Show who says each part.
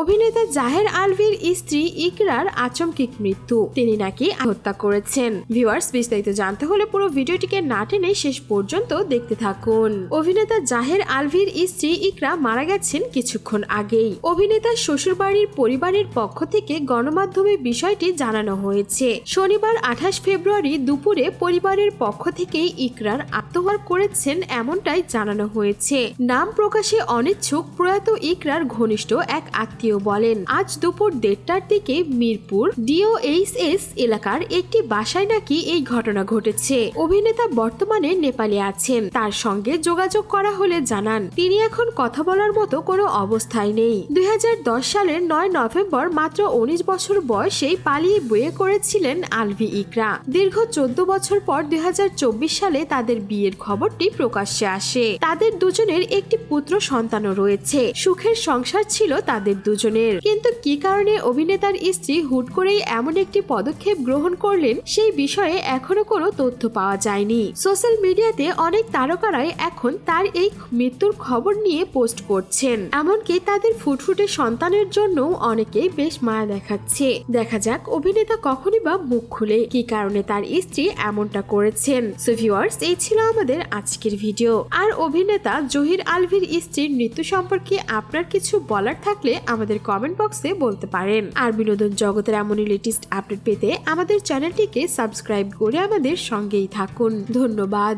Speaker 1: অভিনেতা জাহের আলভির স্ত্রী ইকরার আচমকিক মৃত্যু, তিনি নাকি হত্যা করেছেন। ভিউয়ার্স, বিস্তারিত জানতে হলে পুরো ভিডিওটিকে না টেনে শেষ পর্যন্ত দেখতে থাকুন। অভিনেতা জাহের আলভির স্ত্রী ইকরা মারা গেছেন কিছুক্ষণ আগেই। অভিনেতার শ্বশুরবাড়ির পরিবারের পক্ষ থেকে গণমাধ্যমে বিষয়টি জানানো হয়েছে। শনিবার 28 ফেব্রুয়ারি দুপুরে পরিবারের পক্ষ থেকে ইকরার আত্মহত্যা করেছেন এমনটাই জানানো হয়েছে। নাম প্রকাশে অনিচ্ছুক প্রয়াত ইকরার ঘনিষ্ঠ এক আত্মীয় বলেন, আজ দুপুর 1:30টার দিকে মিরপুর DOHS এলাকার একটি বাসায় নাকি এই ঘটনা ঘটেছে। অভিনেতা বর্তমানে নেপালে আছেন। তার সঙ্গে যোগাযোগ করা হলে জানান তিনি এখন কথা বলার মতো কোনো অবস্থায় নেই। 2010 সালের 9 নভেম্বর মাত্র 19 বছর বয়সেই পালিয়ে বিয়ে করেছিলেন আলভি ইকরা। দীর্ঘ 14 বছর পর 2024 সালে তাদের বিয়ের খবরটি প্রকাশ্যে আসে। তাদের দুজনের একটি পুত্র সন্তানও রয়েছে। সুখের সংসার ছিল তাদের দুজনের। কিন্তু কি কারণে অভিনেতার স্ত্রী হুট করেই এমন একটি পদক্ষেপ গ্রহণ করলেন সেই বিষয়ে এখনো কোনো তথ্য পাওয়া যায়নি। সোশ্যাল মিডিয়াতে অনেক তারকারাই এখন তার এই মৃত্যুর খবর নিয়ে পোস্ট করছেন। এমনকি তাদের ফুটফুটে সন্তানের জন্য অনেকেই বেশ মায়া দেখাচ্ছে। দেখা যাক অভিনেতা কখনই বা মুখ খুলে কি কারণে তার স্ত্রী এমনটা করেছেন। সো ভিউয়ার্স, এই ছিল আমাদের আজকের ভিডিও। আর অভিনেতা জহির আলভির স্ত্রীর মৃত্যু সম্পর্কে আপনার কিছু বলার থাকলে আমাদের কমেন্ট বক্সে বলতে পারেন। আর বিনোদন জগতের এমনই লেটেস্ট আপডেট পেতে আমাদের চ্যানেলটিকে সাবস্ক্রাইব করে আমাদের সঙ্গেই থাকুন। ধন্যবাদ।